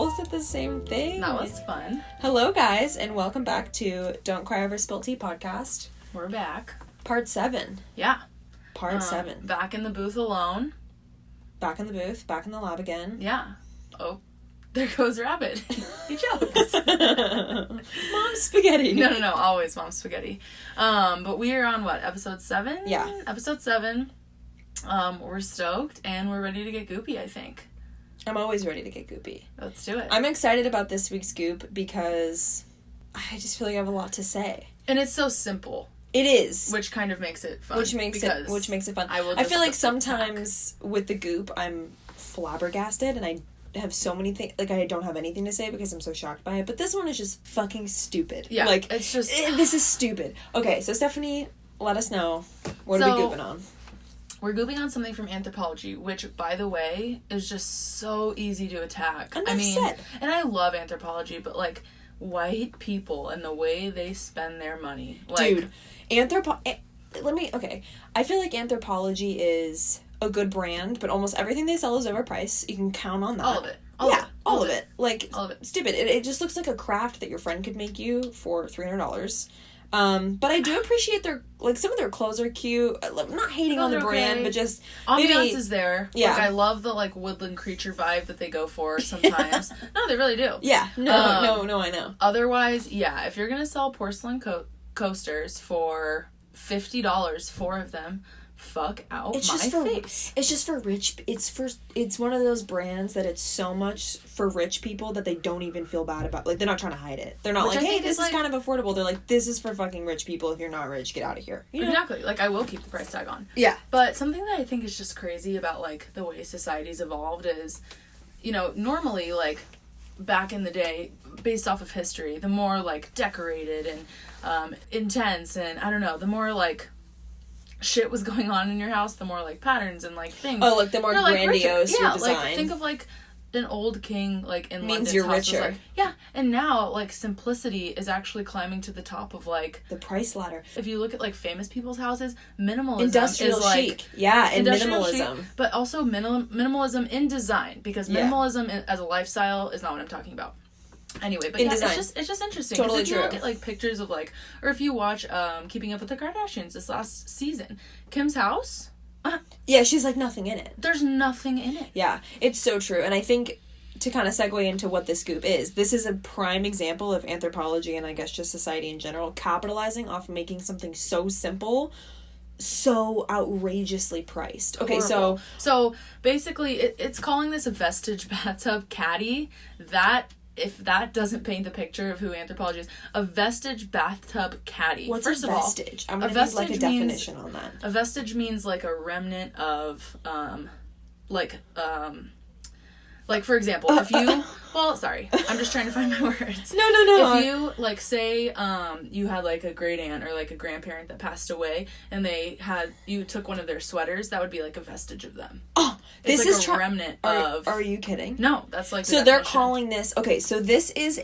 both did the same thing. That was fun. Hello, guys, and welcome back to Don't Cry Over Spilt Tea podcast. We're back. Part 7. Yeah. Part 7. Back in the booth alone. Back in the booth, back in the lab again. Yeah. Oh, there goes Rabbit. He jokes. Mom spaghetti. No, always Mom spaghetti. But we are on what, episode 7? Yeah. Episode 7. We're stoked, and we're ready to get goopy, I think. I'm always ready to get goopy. Let's do it. I'm excited about this week's goop because I just feel like I have a lot to say. And it's so simple. It is. Which kind of makes it fun. Which makes it fun. I feel like sometimes with the goop, I'm flabbergasted and I have so many things, like I don't have anything to say because I'm so shocked by it. But this one is just fucking stupid. Yeah, like, it's just... This is stupid. Okay, so Stephanie, let us know. What are we gooping on? We're gooping on something from Anthropologie, which, by the way, is just so easy to attack. And I love Anthropologie, but, like, white people and the way they spend their money. Like, dude, I feel like Anthropologie is a good brand, but almost everything they sell is overpriced. You can count on that. All of it. All of it. Like, all of it. Stupid. It just looks like a craft that your friend could make you for $300. But I do appreciate some of their clothes are cute. I'm not hating on the brand, but just ambiance is there. Yeah. Like, I love the woodland creature vibe that they go for sometimes. No, they really do. Yeah. No, I know. Otherwise, yeah, if you're gonna sell porcelain coasters for $50, 4 of them, fuck out face. It's just for rich. It's one of those brands that it's so much for rich people that they don't even feel bad about. Like, they're not trying to hide it. They're not like, hey, this is kind of affordable. They're like, this is for fucking rich people. If you're not rich, get out of here. You know? Exactly. Like, I will keep the price tag on. Yeah. But something that I think is just crazy about, like, the way society's evolved is, you know, normally, like, back in the day, based off of history, the more, like, decorated and intense and, I don't know, the more, like, shit was going on in your house, the more, like, patterns and, like, things. Oh, like, the more grandiose your design. Like, think of, like, an old king, like, in means London's you're house richer. was, like, yeah, and now, like, simplicity is actually climbing to the top of, like... the price ladder. If you look at, like, famous people's houses, minimalism industrial is, like... chic. Yeah, and minimalism. chic, but also minimalism in design, because minimalism as a lifestyle is not what I'm talking about. Anyway, but design. it's just interesting. Totally if you true. look at, like, pictures of, like... Or if you watch Keeping Up with the Kardashians this last season, Kim's house... yeah, she's, like, nothing in it. There's nothing in it. Yeah, it's so true. And I think, to kind of segue into what this scoop is, this is a prime example of Anthropologie and I guess just society in general capitalizing off making something so simple so outrageously priced. Okay, horrible. So basically it's calling this a vestige bathtub caddy. That, if that doesn't paint the picture of who Anthropologie is, a vestige bathtub caddy. What's First a vestige? I'm gonna need, like, a definition on that. A vestige means, like, a remnant of like, for example, if you... Well, sorry. I'm just trying to find my words. No. If you, like, say, you had, like, a great aunt or, like, a grandparent that passed away, and you took one of their sweaters, that would be, like, a vestige of them. Oh, this is like a remnant of... Are you kidding? No, that's, like, so they're calling this... Okay, so this is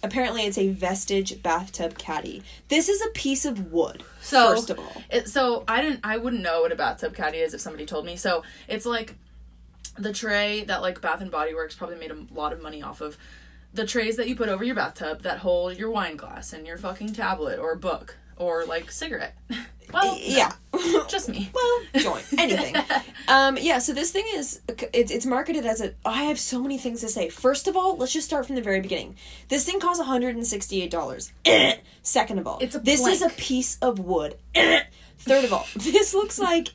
apparently it's a vestige bathtub caddy. This is a piece of wood, first of all. I wouldn't know what a bathtub caddy is if somebody told me. So, it's, like... the tray that, like, Bath & Body Works probably made a lot of money off of. The trays that you put over your bathtub that hold your wine glass and your fucking tablet or book or, like, cigarette. Well, yeah. No, just me. Well, joint. Anything. Yeah, so this thing is... It's marketed as a... I have so many things to say. First of all, let's just start from the very beginning. This thing costs $168. Second of all, this is a piece of wood. Third of all, this looks like...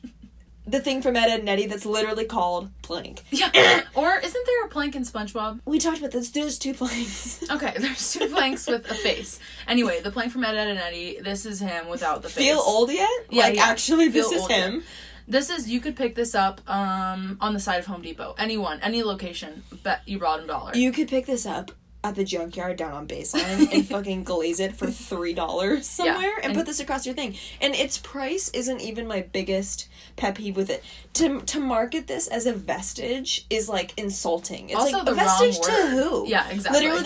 the thing from Ed, Edd n Eddy that's literally called Plank. Yeah. Or isn't there a plank in SpongeBob? We talked about this. There's 2 planks. Okay, there's 2 planks with a face. Anyway, the plank from Ed, Edd n Eddy, this is him without the face. Feel old yet? Yeah, like, actually, this is him. Yet. This is, you could pick this up on the side of Home Depot. Any location, bet you brought $1. You could pick this up at the junkyard down on Baseline and fucking glaze it for $3 somewhere and put this across your thing. And its price isn't even my biggest pet peeve with it. To market this as a vestige is, like, insulting. It's also like, the a vestige wrong word. to who? Yeah, exactly. Literally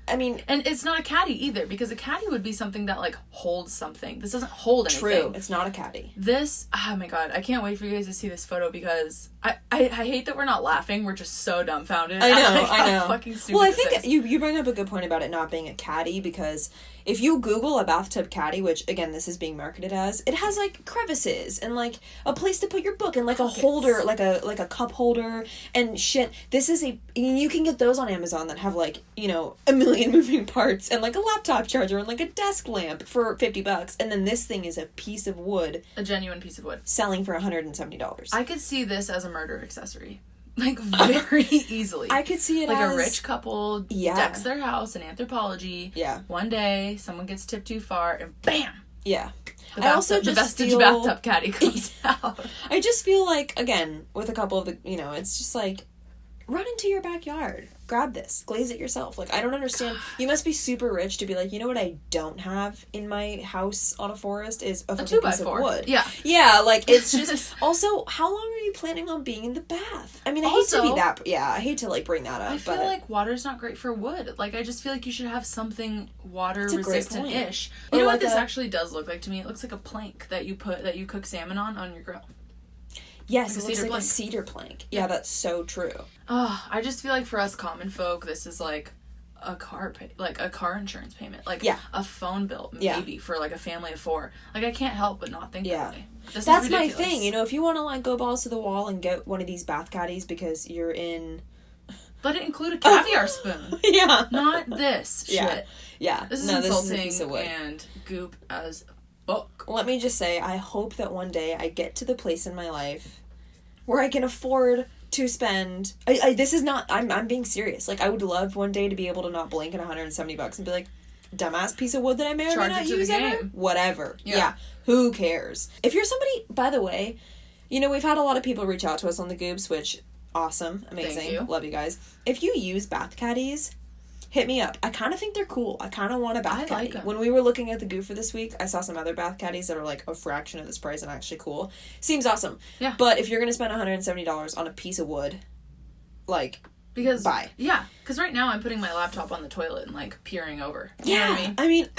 I mean... And it's not a caddy either, because a caddy would be something that, like, holds something. This doesn't hold anything. True. It's not a caddy. This... Oh, my God. I can't wait for you guys to see this photo, because I hate that we're not laughing. We're just so dumbfounded. I know. Fucking stupid. Well, I think you bring up a good point about it not being a caddy, because if you Google a bathtub caddy, which, again, this is being marketed as, it has, like, crevices and, like, a place to put your book and, like, a holder, like a cup holder and shit. This is you can get those on Amazon that have, like, you know, a million moving parts and, like, a laptop charger and, like, a desk lamp for $50. And then this thing is a piece of wood. A genuine piece of wood. Selling for $170. I could see this as a murder accessory. Like, very easily. I could see it like as... a rich couple decks their house in Anthropologie. Yeah. One day, someone gets tipped too far, and BAM! Yeah. The vestige bathtub caddy comes out. I just feel like, again, with a couple of the... You know, it's just like... Run into your backyard. Grab this. Glaze it yourself. Like, I don't understand. You must be super rich to be like, you know what I don't have in my house on a forest is a fucking piece of wood. Yeah. Yeah, like, it's just... Also, how long are you planning on being in the bath? I mean, I hate to be that... Yeah, I hate to, like, bring that up, I feel like water's not great for wood. Like, I just feel like you should have something water-resistant-ish. You know what this actually does look like to me? It looks like a plank that you cook salmon on your grill. Yes, it looks like a cedar plank. Yeah, that's so true. Oh, I just feel like for us common folk, this is like a car insurance payment. Like a phone bill, maybe, for like a family of 4. Like, I can't help but not think that way. That's my thing. You know, if you want to, like, go balls to the wall and get one of these bath caddies because you're in... Let it include a caviar spoon. Yeah. Not this shit. Yeah. This is insulting and goop as fuck. Let me just say, I hope that one day I get to the place in my life where I can afford to spend... this is not... I'm being serious. Like, I would love one day to be able to not blink at $170 and be like, dumbass piece of wood that I may or may not use ever. Whatever. Yeah. Who cares? If you're somebody... By the way, you know, we've had a lot of people reach out to us on the Goops, which... Awesome. Amazing. Thank you. Love you guys. If you use bath caddies... Hit me up. I kind of think they're cool. I kind of want a bath caddy. When we were looking at the Goop for this week, I saw some other bath caddies that are like a fraction of this price and actually cool. Seems awesome. Yeah. But if you're going to spend $170 on a piece of wood, like, buy. Yeah. Because right now I'm putting my laptop on the toilet and, like, peering over. You know what I mean...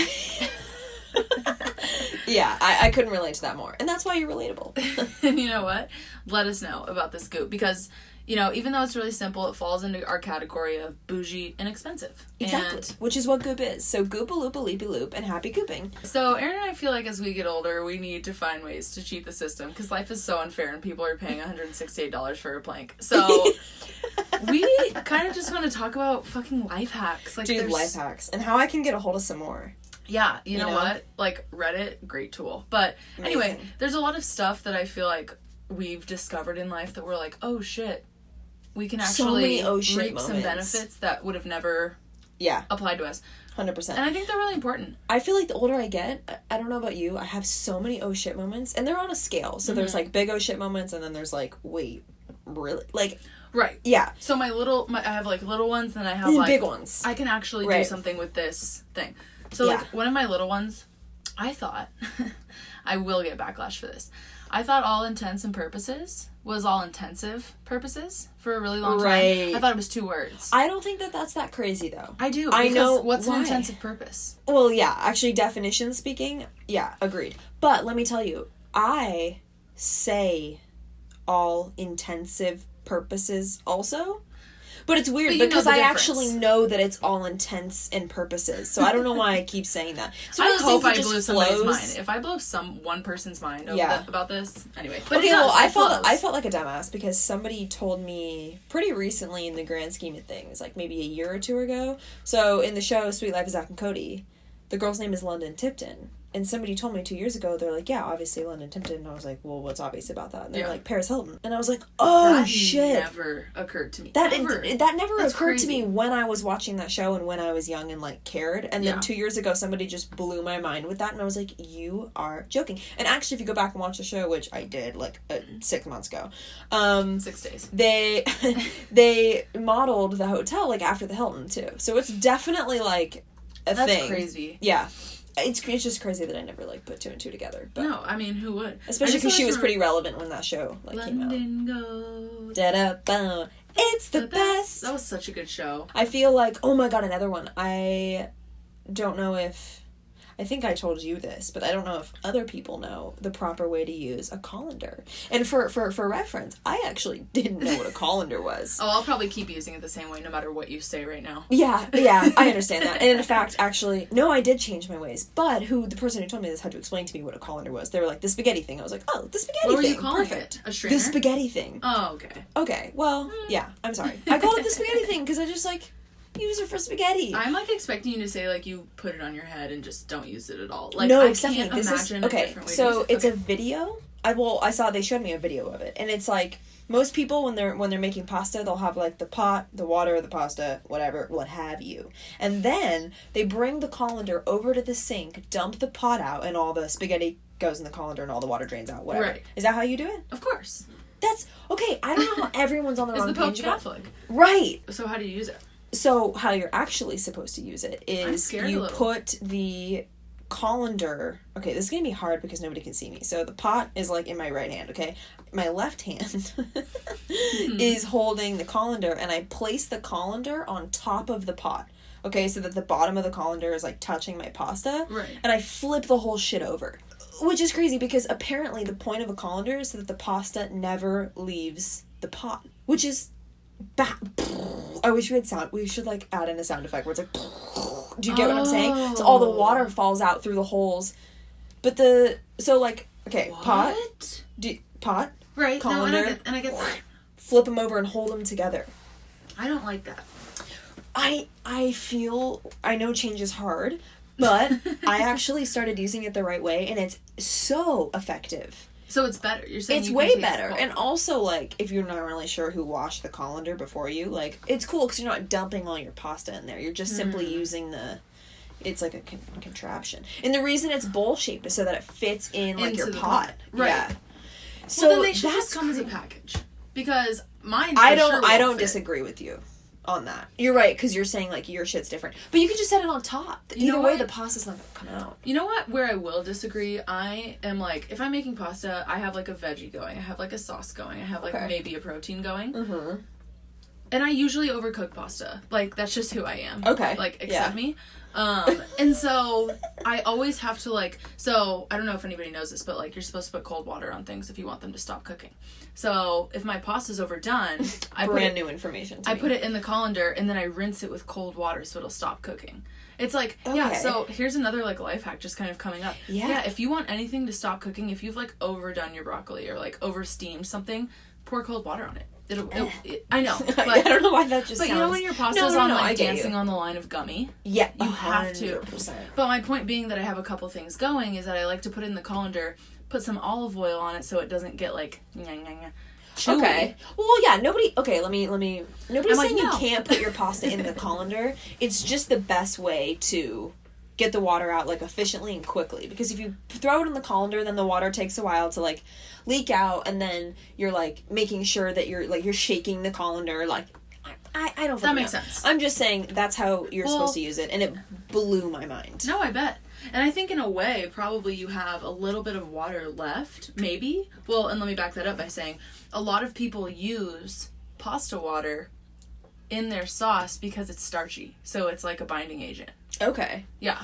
Yeah, I couldn't relate to that more. And that's why you're relatable. And you know what? Let us know about this Goop. Because... You know, even though it's really simple, it falls into our category of bougie and expensive. Exactly. Which is what Goop is. So goop-a-loop-a-leapy-loop and happy gooping. So Erin and I feel like as we get older, we need to find ways to cheat the system because life is so unfair and people are paying $168 for a plank. So we kind of just want to talk about fucking life hacks. Like, dude, life hacks. And how I can get a hold of some more. Yeah, you know what? Like, Reddit, great tool. But anyway, there's a lot of stuff that I feel like we've discovered in life that we're like, oh shit. We can actually reap some benefits that would have never applied to us. 100%. And I think they're really important. I feel like the older I get, I don't know about you, I have so many oh shit moments. And they're on a scale. So there's like big oh shit moments and then there's like, wait, really? Like... Right. Yeah. So I have like little ones and I have like... big ones. I can actually do something with this thing. So like one of my little ones, I thought... I will get backlash for this. I thought all intents and purposes was all intensive purposes for a really long time. I thought it was 2 words. I don't think that that's that crazy, though. I do. I know. What's an intensive purpose? Well, yeah. Actually, definition speaking, yeah, agreed. But let me tell you, I say all intensive purposes also. But it's weird because I actually know that it's all intents and purposes. So I don't know why I keep saying that. So I hope I blew somebody's mind. If I blow one person's mind about this, anyway. But okay, well, I felt like a dumbass because somebody told me pretty recently in the grand scheme of things, like maybe a year or 2 ago. So in the show Sweet Life of Zack and Cody, the girl's name is London Tipton. And somebody told me 2 years ago, they're like, yeah, obviously London Tipton. And I was like, well, what's obvious about that? And they're like, Paris Hilton. And I was like, oh, shit. That never occurred to me. That never occurred to me when I was watching that show and when I was young and, like, cared. And then 2 years ago, somebody just blew my mind with that. And I was like, you are joking. And actually, if you go back and watch the show, which I did, like, 6 months ago. 6 days. They modeled the hotel, like, after the Hilton, too. So it's definitely, like, a thing. That's crazy. Yeah. It's just crazy that I never, like, put 2 and 2 together. But no, I mean, who would? Especially because she was pretty relevant when that show, like, came out. London goes. Da-da-bow. It's the best. That was such a good show. I feel like, oh my god, another one. I don't know if, I think I told you this, but I don't know if other people know the proper way to use a colander. And for reference, I actually didn't know what a colander was. Oh, I'll probably keep using it the same way no matter what you say right now. Yeah, I understand that. And in fact, actually, no, I did change my ways. But the person who told me this had to explain to me what a colander was. They were like, the spaghetti thing. I was like, oh, the spaghetti thing. What were you calling Perfect. it? A strainer? The spaghetti thing. Oh, okay. Okay, well, yeah, I'm sorry. I called it the spaghetti thing because I just, like, use it for spaghetti. I'm, like, expecting you to say, like, you put it on your head and just don't use it at all. Like, No, I Stephanie, can't imagine a different way to so use it. it's a video. I saw, they showed me a video of it, and it's like, most people, when they're making pasta, they'll have, like, the pot, the water, the pasta, whatever, what have you. And then they bring the colander over to the sink, dump the pot out, and all the spaghetti goes in the colander, and all the water drains out, whatever. Right. Is that how you do it? Of course. That's, okay, I don't know how everyone's on the wrong Is the Pope page about- Catholic? Right. So how do you use it? So how you're actually supposed to use it is you put the colander. Okay, this is gonna be hard because nobody can see me. So the pot is like in my right hand. Okay, my left hand is holding the colander, and I place the colander on top of the pot. Okay, so that the bottom of the colander is like touching my pasta. Right. And I flip the whole shit over. Which is crazy because apparently the point of a colander is so that the pasta never leaves the pot. Which is I wish we should like add in a sound effect where it's like, do you get what I'm saying? So all the water falls out through the holes. But pot. Pot. Right. Colander. No, and I get that. Flip them over and hold them together. I don't like that. I feel, I know change is hard, but I actually started using it the right way, and it's so effective. So it's better. You're saying it's you way can better. taste And also, like, if you're not really sure who washed the colander before you, like, it's cool because you're not dumping all your pasta in there. You're just simply using it's like a contraption. And the reason it's bowl-shaped is so that it fits in, like, Into your the pot. Right. Yeah. So then they should just come as a package. Because mine I don't disagree with you on that. You're right, because you're saying, like, your shit's different. But you could just set it on top. Either way, the pasta's not going to come out. You know what? Where I will disagree, I am, like, if I'm making pasta, I have, like, a veggie going. I have, like, a sauce going. I have, like, maybe a protein going. Mm-hmm. And I usually overcook pasta. Like, that's just who I am. Okay. Like, accept me. And so I always have to, like, so I don't know if anybody knows this, but, like, you're supposed to put cold water on things if you want them to stop cooking. So if my pasta's overdone, new information to I me. put it in the colander and then I rinse it with cold water so it'll stop cooking. It's like, yeah, so here's another, like, life hack just kind of coming up. Yeah, if you want anything to stop cooking, if you've, like, overdone your broccoli or, like, over-steamed something, pour cold water on it. I know. But, I don't know why that just sounds... But you know when your pasta's like, dancing on the line of gummy? Yeah, you have to. 100%. But my point being that I have a couple things going is that I like to put it in the colander, put some olive oil on it so it doesn't get, like, chewy. Okay. Well, yeah, nobody's saying you no. can't put your pasta in the colander. It's just the best way to get the water out, like, efficiently and quickly. Because if you throw it in the colander, then the water takes a while to, like, leak out, and then you're, like, making sure that you're shaking the colander, like, I don't That makes sense. I'm just saying that's how you're supposed to use it, and it blew my mind. No, I bet. And I think in a way, probably you have a little bit of water left, maybe. Well, and let me back that up by saying a lot of people use pasta water in their sauce because it's starchy. So it's like a binding agent. Okay. Yeah.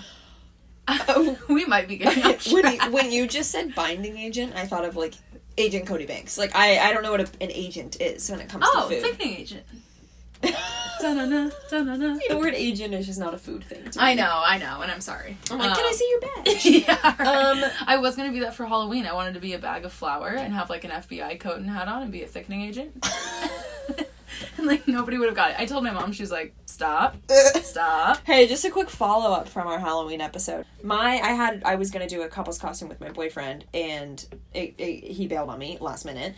We might be getting off track. When you just said binding agent, I thought of, like, Agent Cody Banks. Like, I don't know what an agent is when it comes to food. Oh, thickening agent. Da-na-na, da-na-na. The word agent is just not a food thing to me. I know, and I'm sorry. I'm like, can I see your badge? Yeah, right. I was going to be that for Halloween. I wanted to be a bag of flour and have, like, an FBI coat and hat on and be a thickening agent. And, like, nobody would have got it. I told my mom, she was like, stop. Hey, just a quick follow-up from our Halloween episode. I was gonna do a couple's costume with my boyfriend, and he bailed on me last minute.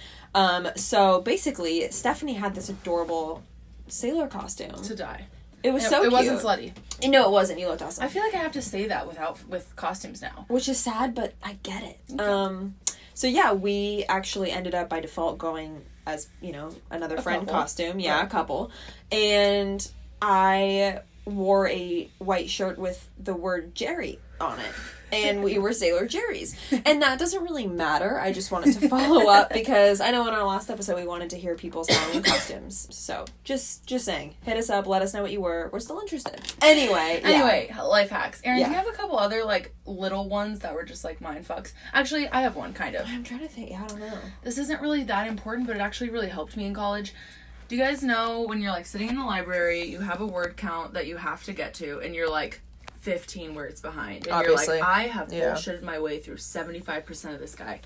So basically, Stephanie had this adorable sailor costume. To die. It was so cute. It wasn't slutty. No, it wasn't. You looked awesome. I feel like I have to say that with costumes now. Which is sad, but I get it. Okay. So yeah, we actually ended up by default going as, you know, another friend costume. Yeah, right. A couple. And I wore a white shirt with the word Jerry on it. and we were Sailor Jerry's. And that doesn't really matter. I just wanted to follow up because I know in our last episode we wanted to hear people's Halloween costumes. So, just saying. Hit us up. Let us know what you were. We're still interested. Anyway, life hacks. Erin, Yeah. do you have a couple other, like, little ones that were just, like, mind fucks? Actually, I have one, kind of. I'm trying to think. Yeah, I don't know. This isn't really that important, but it actually really helped me in college. Do you guys know when you're, like, sitting in the library, you have a word count that you have to get to, and you're, like, 15 words behind. And Obviously. you're like, I have bullshitted my way through 75% of this guy.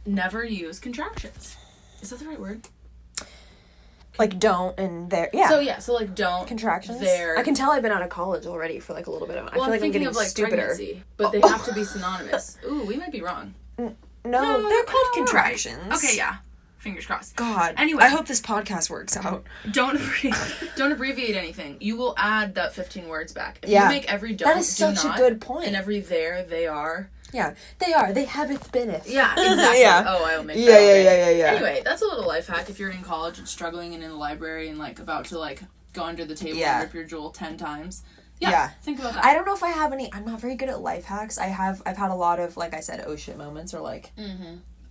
Never use contractions. Is that the right word? Like, don't and there. Yeah. So, like, don't. Contractions. There. I can tell I've been out of college already for, like, a little bit of. I feel like I'm getting of, like, stupider. pregnancy, but they have to be synonymous. Ooh, we might be wrong. No, they're called contractions. Right. Okay, yeah. Fingers crossed. God. Anyway. I hope this podcast works out. Don't abbreviate anything. You will add that 15 words back. If Yeah. you make every don't, That is such a good point. And every there, they are. Yeah, they are. They haven't been it. Yeah, exactly. Yeah. Oh, I'll make that. Yeah. Anyway, that's a little life hack if you're in college and struggling and in the library and, like, about to, like, go under the table and rip your jewel 10 times. Yeah. Think about that. I don't know if I have any. I'm not very good at life hacks. I've had a lot of, like I said, oh shit moments or, like,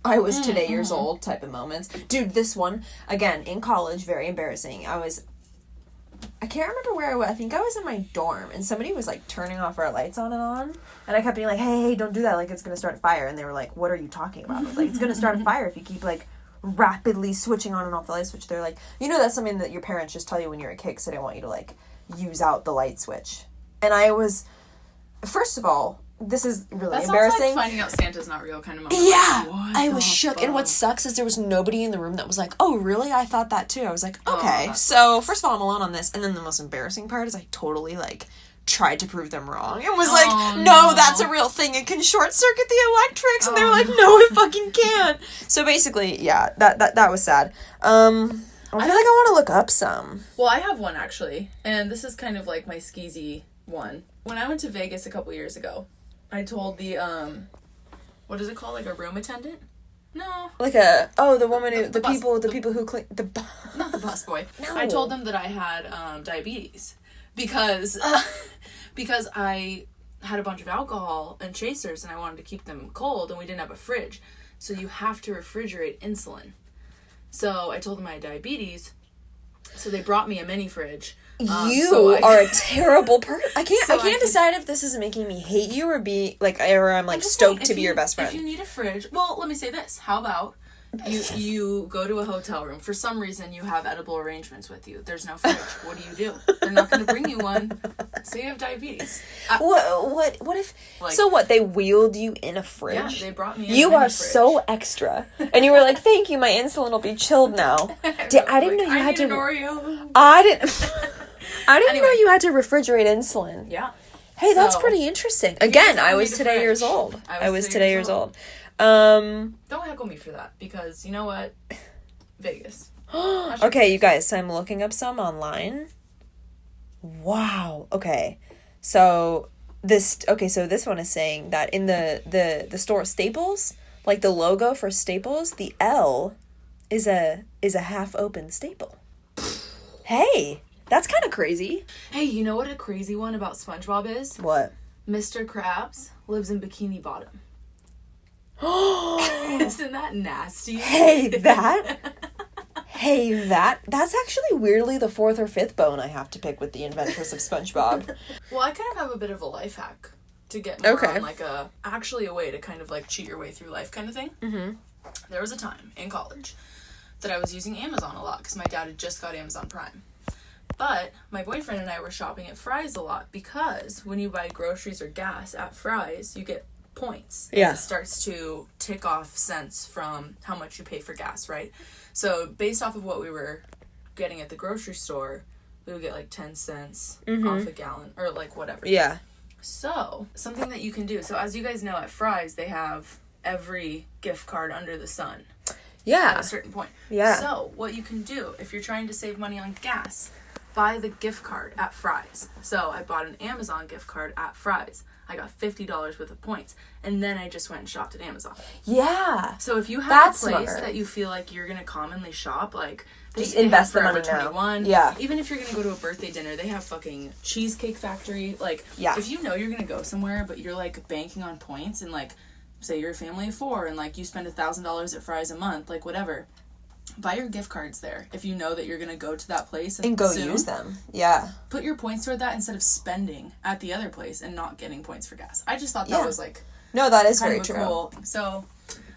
I was today years old type of moments. Dude, this one, again, in college, very embarrassing. I can't remember where I was. I think I was in my dorm, and somebody was, like, turning off our lights on and on, and I kept being like, hey, don't do that, like, it's gonna start a fire, and they were like, what are you talking about? I was like, it's gonna start a fire if you keep, like, rapidly switching on and off the light switch. They're like, you know, that's something that your parents just tell you when you're a kid, so they don't want you to, like, use out the light switch. And I was, first of all, this is really embarrassing. Sounds like finding out Santa's not real kind of moment. Yeah, Like, I was shook. And what sucks is there was nobody in the room that was like, oh, really? I thought that too. I was like, okay. So, first of all, I'm alone on this. And then the most embarrassing part is I totally, like, tried to prove them wrong. And was no, that's a real thing. It can short circuit the electrics. And they were like, no, it fucking can't. So, basically, yeah, that was sad. I feel like I want to look up some. Well, I have one, actually. And this is kind of, like, my skeezy one. When I went to Vegas a couple years ago, I told the, what is it called? Like a room attendant? No. Like the woman who, the people who clean, not the busboy. No. I told them that I had, diabetes. Because I had a bunch of alcohol and chasers and I wanted to keep them cold and we didn't have a fridge. So you have to refrigerate insulin. So I told them I had diabetes. So they brought me a mini fridge. You are a terrible person. I can't decide if this is making me hate you or be like, or I'm like stoked to be your best friend. If you need a fridge, well, let me say this. How about you go to a hotel room. For some reason, you have edible arrangements with you. There's no fridge. What do? They're not going to bring you one. So you have diabetes. What if? Like, so what? They wheeled you in a fridge. Yeah, they brought me. You are so extra, and you were like, "Thank you, my insulin will be chilled now." I didn't know you had to. I didn't know you had to refrigerate insulin. Yeah. Hey, that's pretty interesting. Again, I was today years old. I was today years old. Don't heckle me for that, because you know what? Vegas. Okay, you guys, so I'm looking up some online. Wow. Okay. So this one is saying that in the store Staples, like the logo for Staples, the L is a half open staple. Hey, that's kind of crazy. Hey, you know what a crazy one about SpongeBob is? What? Mr. Krabs lives in Bikini Bottom. Isn't that nasty? That's actually weirdly the fourth or fifth bone I have to pick with the inventors of SpongeBob. Well, I kind of have a bit of a life hack to get more on, like, actually a way to kind of, like, cheat your way through life kind of thing. Mm-hmm. There was a time in college that I was using Amazon a lot because my dad had just got Amazon Prime. But my boyfriend and I were shopping at Fry's a lot because when you buy groceries or gas at Fry's, you get points. Yeah. It starts to tick off cents from how much you pay for gas, right? So based off of what we were getting at the grocery store, we would get like 10 cents off a gallon or like whatever. Yeah. So something that you can do. So as you guys know, at Fry's, they have every gift card under the sun. Yeah. At a certain point. Yeah. So what you can do if you're trying to save money on gas, buy the gift card at Fry's. So I bought an Amazon gift card at Fry's. I got $50 worth of points, and then I just went and shopped at Amazon. Yeah. So if you have That's a place smart. that you feel like you're gonna commonly shop, like Just invest the Forever money now. 21. Yeah. Even if you're gonna go to a birthday dinner, they have fucking Cheesecake Factory. Like, Yeah. if you know you're gonna go somewhere, but you're like banking on points, and like, say you're a family of 4, and like you spend $1,000 at Fry's a month, like whatever. Buy your gift cards there if you know that you're gonna go to that place And go soon. use them. Yeah. Put your points toward that instead of spending at the other place and not getting points for gas. I just thought that was like No, that is kind very of a true. cool. So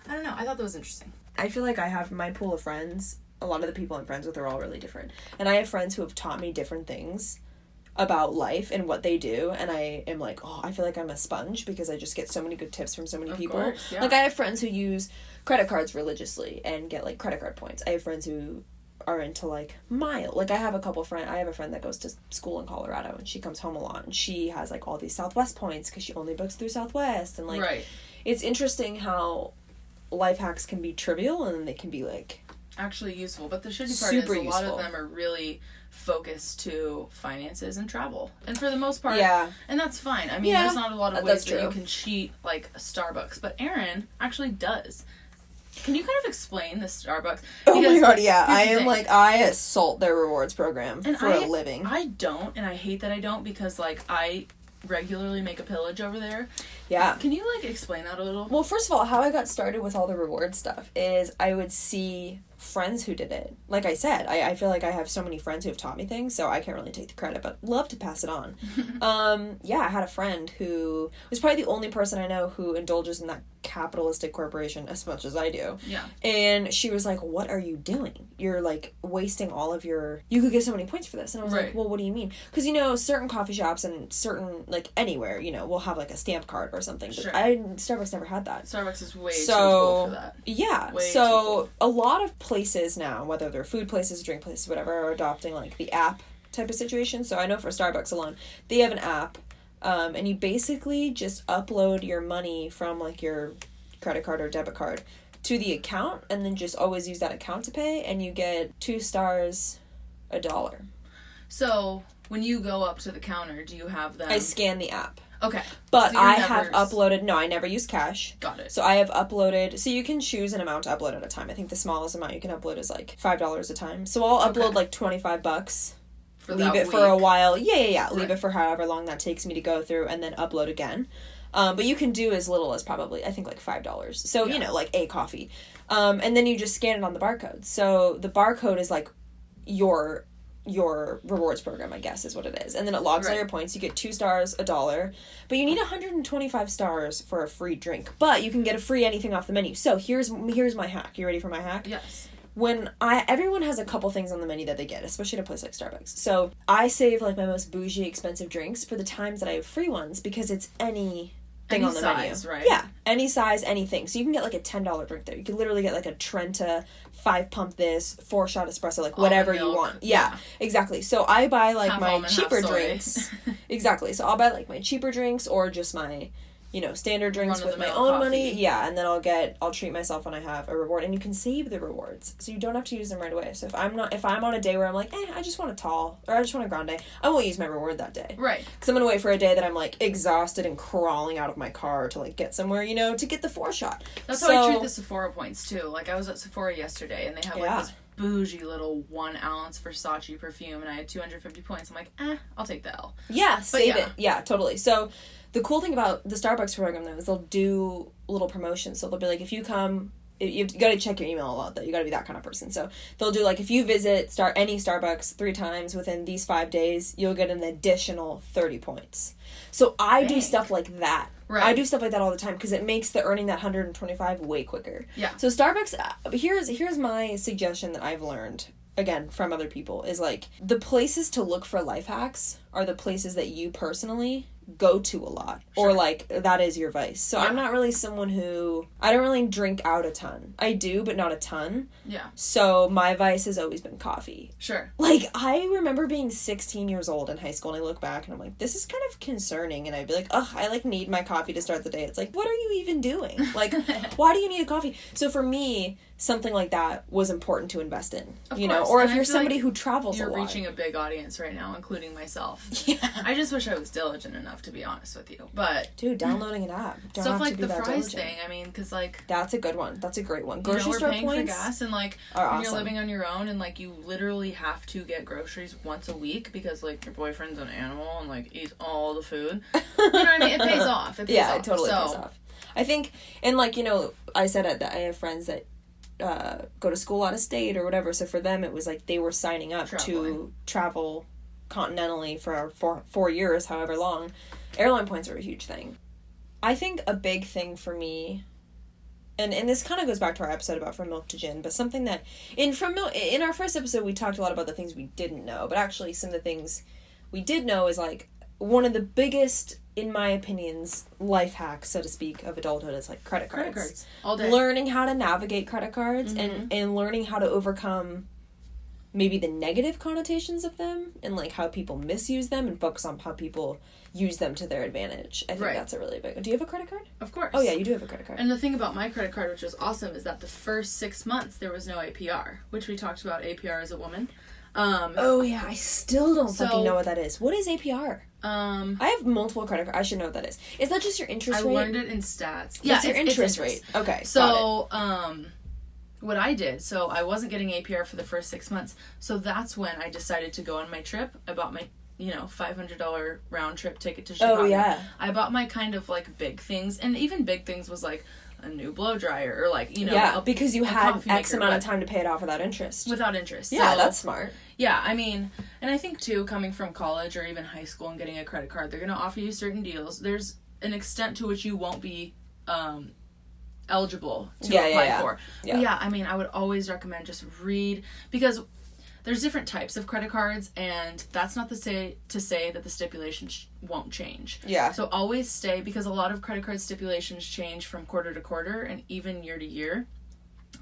I don't know. I thought that was interesting. I feel like I have my pool of friends. A lot of the people I'm friends with are all really different. And I have friends who have taught me different things about life and what they do. And I am like, oh, I feel like I'm a sponge because I just get so many good tips from so many people. Course, yeah. Like, I have friends who use credit cards religiously and get, like, credit card points. I have friends who are into, like, mile. Like, I have a friend that goes to school in Colorado, and she comes home a lot, and she has, like, all these Southwest points because she only books through Southwest. And, like, Right. It's interesting how life hacks can be trivial and then they can be, like, Actually useful, but the shitty part super is a lot useful. of them are really focused to finances and travel, and for the most part, Yeah. and that's fine. I mean, Yeah, there's not a lot of that's ways that you true. can cheat like a Starbucks, but Aaron actually does. Can you kind of explain the Starbucks? Oh my Because god, yeah. here's I the am thing. like, I assault their rewards program And for a living. I don't, and I hate that I don't, because like I regularly make a pillage over there. Yeah. Can you like explain that a little? Well, first of all, how I got started with all the reward stuff is I would see friends who did it. Like I said, I feel like I have so many friends who have taught me things, so I can't really take the credit, but love to pass it on. Yeah, I had a friend who was probably the only person I know who indulges in that capitalistic corporation as much as I do. Yeah. And she was like, what are you doing? You're, like, wasting all of your... You could get so many points for this. And I was Right. like, well, what do you mean? Because, you know, certain coffee shops and certain, like, anywhere, you know, will have, like, a stamp card or something. But Sure. Starbucks never had that. Starbucks is way too cool for that. Yeah. Way too So a lot of places now, whether they're food places, drink places, whatever, are adopting, like, the app type of situation. So I know for Starbucks alone, they have an app, and you basically just upload your money from, like, your credit card or debit card to the account, and then just always use that account to pay, and you get 2 stars, $1. So when you go up to the counter, do you have them? I scan the app. Okay. But So I you're have never- uploaded... No, I never use cash. Got it. So I have uploaded... So you can choose an amount to upload at a time. I think the smallest amount you can upload is, like, $5 a time. So I'll upload, Okay. like, $25. For Leave that it for a week. while. Yeah. Leave Right. it for however long that takes me to go through, and then upload again. But you can do as little as probably, I think, like $5. So, you know, like a coffee. And then you just scan it on the barcode. So the barcode is like your rewards program, I guess, is what it is. And then it logs all Right. your points. You get 2 stars, $1. But you need 125 stars for a free drink. But you can get a free anything off the menu. So here's my hack. You ready for my hack? Yes. Everyone has a couple things on the menu that they get, especially at a place like Starbucks. So I save, like, my most bougie, expensive drinks for the times that I have free ones, because it's anything Any on the size, menu. right? Yeah, any size, anything. So you can get, like, a $10 drink there. You can literally get, like, a Trenta, 5-pump this, 4-shot espresso, like, whatever you milk. want. Yeah, exactly. So I buy, like, Half my almond, half cheaper soy. drinks. Exactly. So I'll buy, like, my cheaper drinks, or just my... You know, standard drinks with my Run-of-the-mill own money. coffee. Yeah, and then I'll treat myself when I have a reward. And you can save the rewards. So you don't have to use them right away. So if I'm on a day where I'm like, I just want a tall, or I just want a grande, I won't use my reward that day. Right. Because I'm going to wait for a day that I'm, like, exhausted and crawling out of my car to, like, get somewhere, you know, to get the 4-shot. That's how I treat the Sephora points, too. Like, I was at Sephora yesterday, and they have, like, Yeah. this bougie little 1-ounce Versace perfume, and I had 250 points. I'm like, I'll take the L. Yeah, save yeah. it. Yeah, totally. So the cool thing about the Starbucks program, though, is they'll do little promotions. So they'll be like, if you come... You got to check your email a lot, though. You got to be that kind of person. So they'll do, like, if you visit any Starbucks 3 times within these 5 days, you'll get an additional 30 points. So I do Dang. stuff like that. Right. I do stuff like that all the time because it makes the earning that 125 way quicker. Yeah. So Starbucks, here's my suggestion that I've learned, again, from other people, is, like, the places to look for life hacks are the places that you personally go to a lot, or like that is your vice. So I'm not really someone who, I don't really drink out a ton. I do, but not a ton. Yeah. So my vice has always been coffee. Sure. Like, I remember being 16 years old in high school, and I look back and I'm like, this is kind of concerning. And I'd be like, ugh, I like need my coffee to start the day. It's like, what are you even doing? Like, why do you need a coffee? So for me, something like that was important to invest in, you know, or if you're somebody who travels a lot. You're reaching a big audience right now, including myself. Yeah. I just wish I was diligent enough, to be honest with you. But dude, downloading an app. Don't stuff have like to be the that fries diligent. thing, I mean, because like, that's a good one. That's a great one. you Grocery know, we're store paying points for gas, and like are when awesome. you're living on your own, and like you literally have to get groceries once a week because like your boyfriend's an animal and like eats all the food. You know what I mean? It pays off. It pays off. It totally pays off. I think, and like, you know, I said that I have friends that go to school out of state or whatever, so for them it was like they were signing up to travel continentally for 4 years, however long. Airline points are a huge thing. I think a big thing for me, and this kind of goes back to our episode about From Milk to Gin, but something that in our first episode we talked a lot about the things we didn't know, but actually some of the things we did know is like one of the biggest, in my opinions, life hacks, so to speak, of adulthood is like credit cards. Credit cards. All day. Learning how to navigate credit cards and learning how to overcome maybe the negative connotations of them and like how people misuse them and focus on how people use them to their advantage. I think that's a really big one. Do you have a credit card? Of course. Oh yeah, you do have a credit card. And the thing about my credit card, which was awesome, is that the first 6 months there was no APR, which we talked about APR as a woman. Oh yeah, I still don't fucking know what that is. What is APR? I have multiple credit cards. I should know what that is. Is that just your interest rate? I learned it in stats. Yeah, it's your interest rate. Okay. So, what I did, so I wasn't getting APR for the first 6 months. So that's when I decided to go on my trip. I bought my, $500 round trip ticket to Chicago. Oh yeah. I bought my kind of like big things, and even big things was like a new blow dryer or like, because you had X amount of time to pay it off without interest. Without interest. Yeah, so, that's smart. Yeah, I mean, and I think too, coming from college or even high school and getting a credit card, they're going to offer you certain deals. There's an extent to which you won't be eligible to apply for. Yeah. But yeah, I mean, I would always recommend just read, because there's different types of credit cards, and that's not to say that the stipulations won't change. Yeah. So always stay, because a lot of credit card stipulations change from quarter to quarter and even year to year.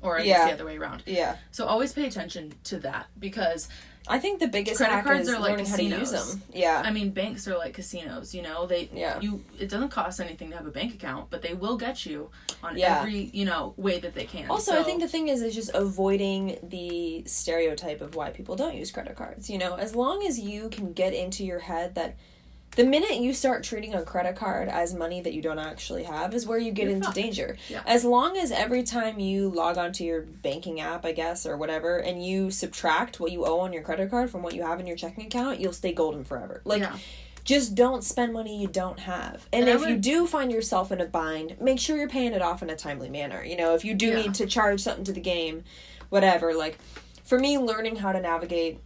Or I guess the other way around. Yeah. So always pay attention to that, because I think the biggest credit hack cards is are like learning casinos. How to use them. Yeah. I mean, banks are like casinos, it doesn't cost anything to have a bank account, but they will get you on every, way that they can. Also, I think the thing is just avoiding the stereotype of why people don't use credit cards. As long as you can get into your head that the minute you start treating a credit card as money that you don't actually have is where you get into danger. Yeah. As long as every time you log onto your banking app, I guess, or whatever, and you subtract what you owe on your credit card from what you have in your checking account, you'll stay golden forever. Just don't spend money you don't have. And if you do find yourself in a bind, make sure you're paying it off in a timely manner. If you do need to charge something to the game, whatever. Like, for me, learning how to navigate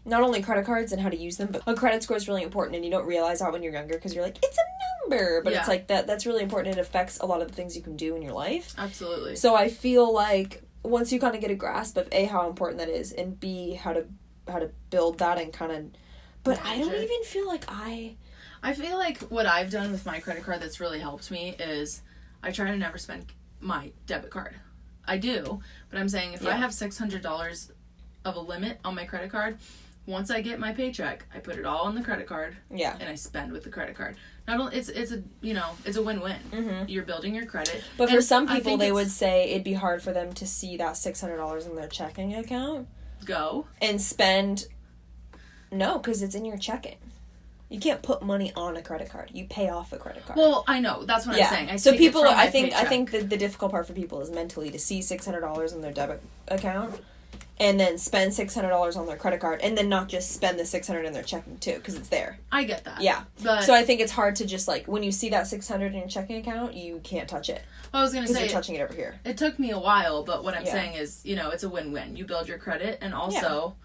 not only credit cards and how to use them, but a credit score is really important, and you don't realize that when you're younger because you're like, it's a number, but it's like that's really important. It affects a lot of the things you can do in your life. Absolutely. So I feel like once you kind of get a grasp of A, how important that is, and B, how to build that and kind of, but I don't even feel like I feel like what I've done with my credit card that's really helped me is I try to never spend my debit card. I do, but I'm saying if I have $600 of a limit on my credit card, once I get my paycheck, I put it all on the credit card. Yeah. And I spend with the credit card. Not only it's a win-win. Mm-hmm. You're building your credit. But for some people, they would say it'd be hard for them to see that $600 in their checking account. Go. And spend. No, because it's in your checking. You can't put money on a credit card. You pay off a credit card. Well, I know. That's what I'm saying. So people, I think the difficult part for people is mentally to see $600 in their debit account, and then spend $600 on their credit card, and then not just spend the $600 in their checking too, because it's there. I get that. Yeah. But so I think it's hard to just when you see that $600 in your checking account, you can't touch it. I was gonna say you're touching it over here. It took me a while, but what I'm saying is, it's a win-win. You build your credit, and also,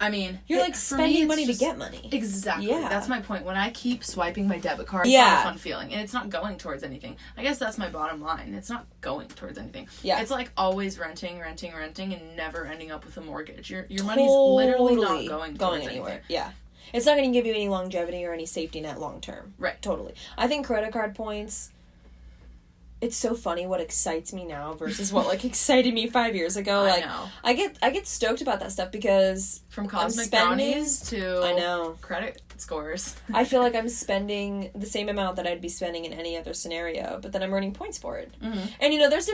I mean, you're spending money to get money. Exactly. Yeah. That's my point. When I keep swiping my debit card, it's not a fun feeling, and it's not going towards anything. I guess that's my bottom line. It's not going towards anything. Yeah. It's like always renting, and never ending up with a mortgage. Your money's literally not going towards anywhere. anything. Yeah. It's not going to give you any longevity or any safety net long term. Right. Totally. I think credit card points, it's so funny what excites me now versus what, like, excited me 5 years ago. I know. I get stoked about that stuff because from cosmic brownies to I know credit scores. I feel like I'm spending the same amount that I'd be spending in any other scenario, but then I'm earning points for it. Mm-hmm. And, there's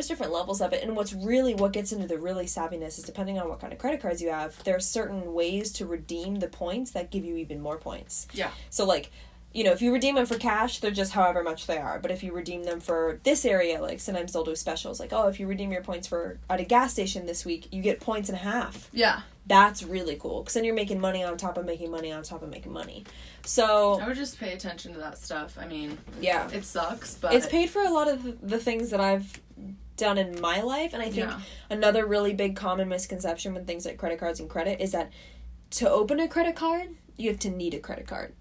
different levels of it, and what gets into the really savviness is depending on what kind of credit cards you have, there are certain ways to redeem the points that give you even more points. Yeah. So, like, if you redeem them for cash, they're just however much they are. But if you redeem them for this area, like, sometimes they'll do specials. Like, oh, if you redeem your points at a gas station this week, you get points and a half. Yeah. That's really cool. Because then you're making money on top of making money on top of making money. So I would just pay attention to that stuff. I mean, yeah. It sucks, but it's paid for a lot of the things that I've done in my life. And I think another really big common misconception with things like credit cards and credit is that to open a credit card, you have to need a credit card.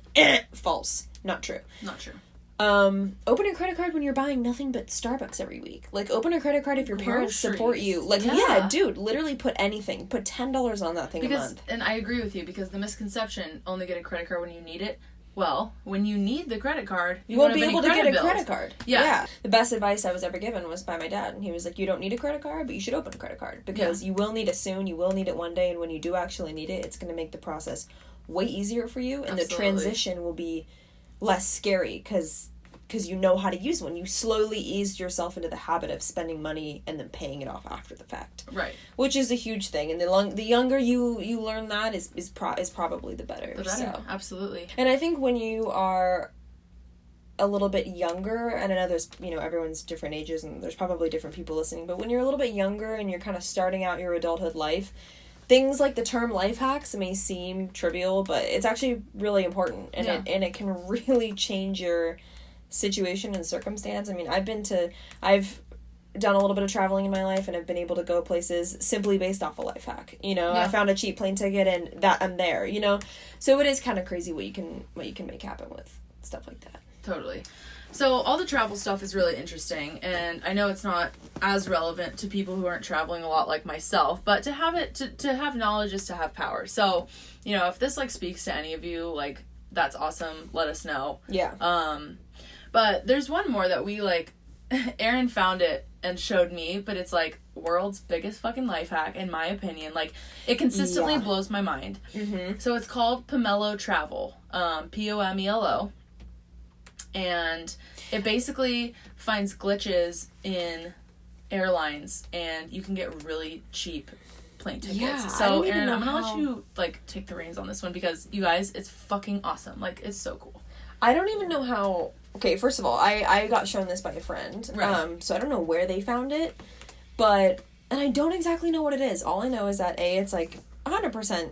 False. Not true. Not true. Open a credit card when you're buying nothing but Starbucks every week. Like, open a credit card if your parents support you. Like, yeah, dude, literally put anything. Put $10 on that thing a month. And I agree with you, because the misconception, only get a credit card when you need it. Well, when you need the credit card, you won't be able to get a credit card. Yeah. The best advice I was ever given was by my dad. And he was like, you don't need a credit card, but you should open a credit card. Because you will need it soon. You will need it one day. And when you do actually need it, it's going to make the process way easier for you. And the transition will be less scary because you know how to use one. You slowly eased yourself into the habit of spending money and then paying it off after the fact. Right. Which is a huge thing. And the younger you learn that is probably the better. The better, so. Absolutely. And I think when you are a little bit younger, and I know there's, everyone's different ages and there's probably different people listening, but when you're a little bit younger and you're kind of starting out your adulthood life, things like the term life hacks may seem trivial, but it's actually really important, and it can really change your situation and circumstance. I mean, I've done a little bit of traveling in my life, and I've been able to go places simply based off a life hack. I found a cheap plane ticket, and that I'm there. So it is kind of crazy what you can make happen with stuff like that. Totally. So all the travel stuff is really interesting, and I know it's not as relevant to people who aren't traveling a lot like myself, but to have it, to have knowledge is to have power. So, if this, like, speaks to any of you, like, that's awesome. Let us know. Yeah. But there's one more that we, like, Aaron found it and showed me, but it's, like, world's biggest fucking life hack, in my opinion. Like, it consistently blows my mind. Mm-hmm. So it's called Pomelo Travel. Pomelo. And it basically finds glitches in airlines, and you can get really cheap plane tickets. Yeah, so, Aaron, I'm gonna let you, like, take the reins on this one, because, you guys, it's fucking awesome. Like, it's so cool. I don't even know how... Okay, first of all, I got shown this by a friend. Right. So I don't know where they found it, but... And I don't exactly know what it is. All I know is that, it's, like, 100%...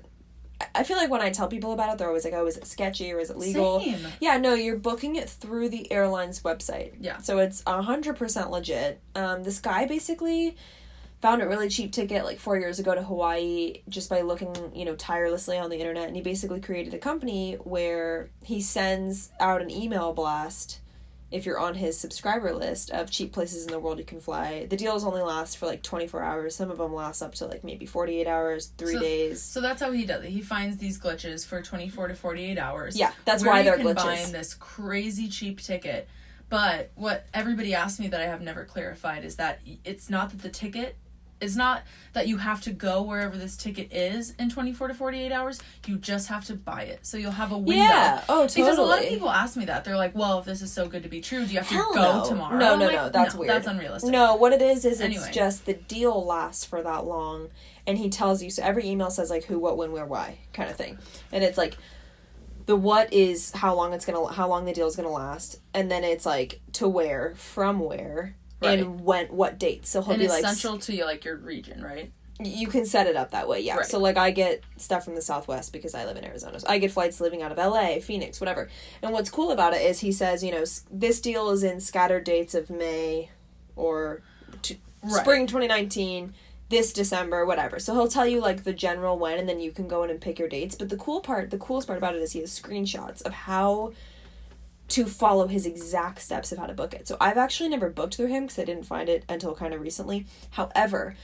I feel like when I tell people about it, they're always like, oh, is it sketchy or is it legal? Same. Yeah, no, you're booking it through the airline's website. Yeah. So it's 100% legit. This guy basically found a really cheap ticket like 4 years ago to Hawaii just by looking, tirelessly on the internet. And he basically created a company where he sends out an email blast if you're on his subscriber list of cheap places in the world you can fly. The deals only last for like 24 hours. Some of them last up to like maybe 48 hours, 3 days. So that's how he does it. He finds these glitches for 24 to 48 hours. Yeah, that's why they're glitches. Where you can buy this crazy cheap ticket. But what everybody asked me that I have never clarified is that it's not that the ticket... It's not that you have to go wherever this ticket is in 24 to 48 hours. You just have to buy it. So you'll have a window. Yeah. Oh, totally. Because a lot of people ask me that. They're like, well, if this is so good to be true, do you have to go tomorrow? No. That's weird. That's unrealistic. No, what it is it's just the deal lasts for that long. And he tells you, so every email says like who, what, when, where, why kind of thing. And it's like, the what is how long the deal is going to last. And then it's like to where, from where. Right. And what date. So he'll be like... And essential to, like, your region, right? You can set it up that way, yeah. Right. So, like, I get stuff from the Southwest because I live in Arizona. So I get flights living out of LA, Phoenix, whatever. And what's cool about it is he says, this deal is in scattered dates of May or spring 2019, this December, whatever. So he'll tell you, like, the general when, and then you can go in and pick your dates. But the coolest part about it is he has screenshots of how to follow his exact steps of how to book it. So I've actually never booked through him because I didn't find it until kind of recently. However,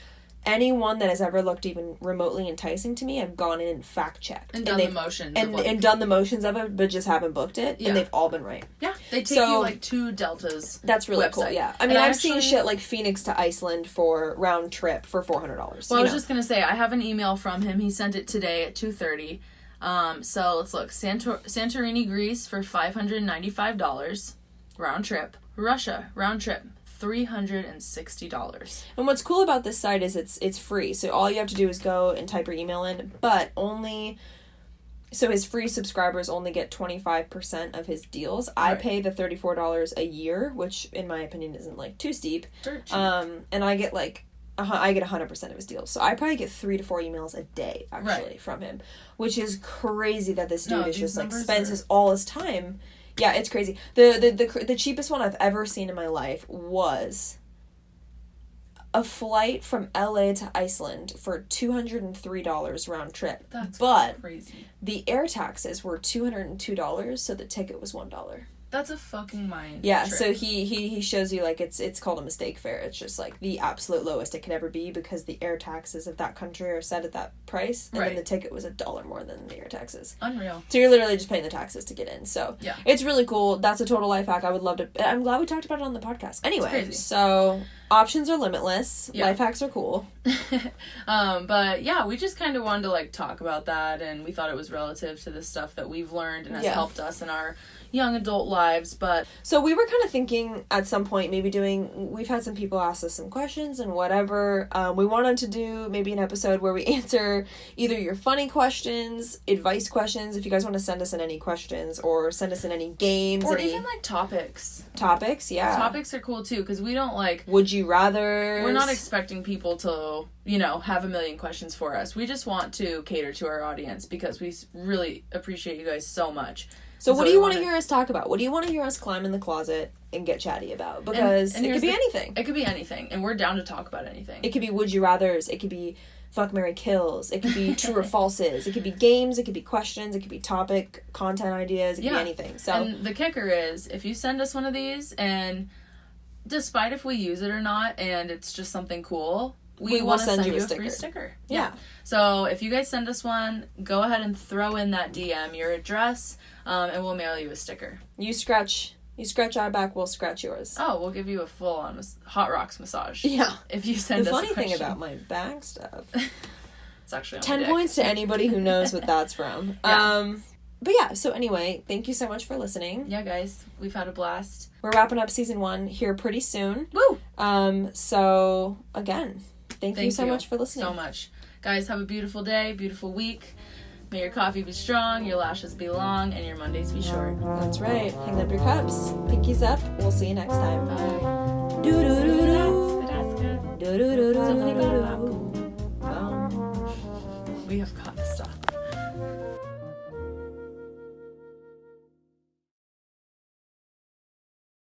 anyone that has ever looked even remotely enticing to me, I've gone in and fact-checked. And done the motions. And done the motions of it, but just haven't booked it. Yeah. And they've all been right. Yeah. They take you, like, to Delta's That's really website. cool, yeah. I mean, I've seen shit like Phoenix to Iceland for round trip for $400. Well, I was just going to say, I have an email from him. He sent it today at 2:30. So let's look. Santorini, Greece for $595. Round trip. Russia, round trip. $360. And what's cool about this site is it's free. So all you have to do is go and type your email in, but only... So his free subscribers only get 25% of his deals. Right. I pay the $34 a year, which in my opinion isn't like too steep. Dirt cheap. And I get like I get 100% of his deals. So I probably get 3 to 4 emails a day actually from him, which is crazy that this dude is just like spends all his time. Yeah, it's crazy. The cheapest one I've ever seen in my life was a flight from LA to Iceland for $203 round trip. That's crazy. The air taxes were $202, so the ticket was $1. That's a fucking mind. Yeah, trick. so he shows you like it's called a mistake fare. It's just like the absolute lowest it could ever be because the air taxes of that country are set at that price, and then the ticket was $1 more than the air taxes. Unreal. So you're literally just paying the taxes to get in. So yeah, it's really cool. That's a total life hack. I would love to. I'm glad we talked about it on the podcast. Anyway, so options are limitless. Yeah. Life hacks are cool. But yeah, we just kind of wanted to like talk about that, and we thought it was relative to the stuff that we've learned and has helped us in our young adult lives. But so we were kind of thinking at some point maybe we've had some people ask us some questions and whatever. We wanted to do maybe an episode where we answer either your funny questions, advice questions, if you guys want to send us in any questions, or send us in any games, or even like topics, yeah, topics are cool too, because we don't like would you rather. We're not expecting people to have a million questions for us. We just want to cater to our audience because we really appreciate you guys so much. So what do you want to hear us talk about? What do you want to hear us climb in the closet and get chatty about? Because it could be anything. It could be anything, and we're down to talk about anything. It could be would you rathers. It could be fuck, marry, kills. It could be true or falses. It could be games. It could be questions. It could be topic, content ideas. It could be anything. So, and the kicker is, if you send us one of these, and despite if we use it or not, and it's just something cool, we want to send you a free sticker. Yeah. So if you guys send us one, go ahead and throw in that DM, your address, and we'll mail you a sticker. You scratch our back, we'll scratch yours. Oh, we'll give you a full-on hot rocks massage. Yeah. If you send us a question. The funny thing about my back stuff. It's actually on 10 points to anybody who knows what that's from. Yeah. But yeah, so anyway, thank you so much for listening. Yeah, guys, we've had a blast. We're wrapping up season 1 here pretty soon. Woo! So again, thank you so much for listening. So much. Guys, have a beautiful day, beautiful week. May your coffee be strong, your lashes be long, and your Mondays be short. That's right. Hang up your cups. Pinkies up. We'll see you next time. Bye. Doo-doo-doo.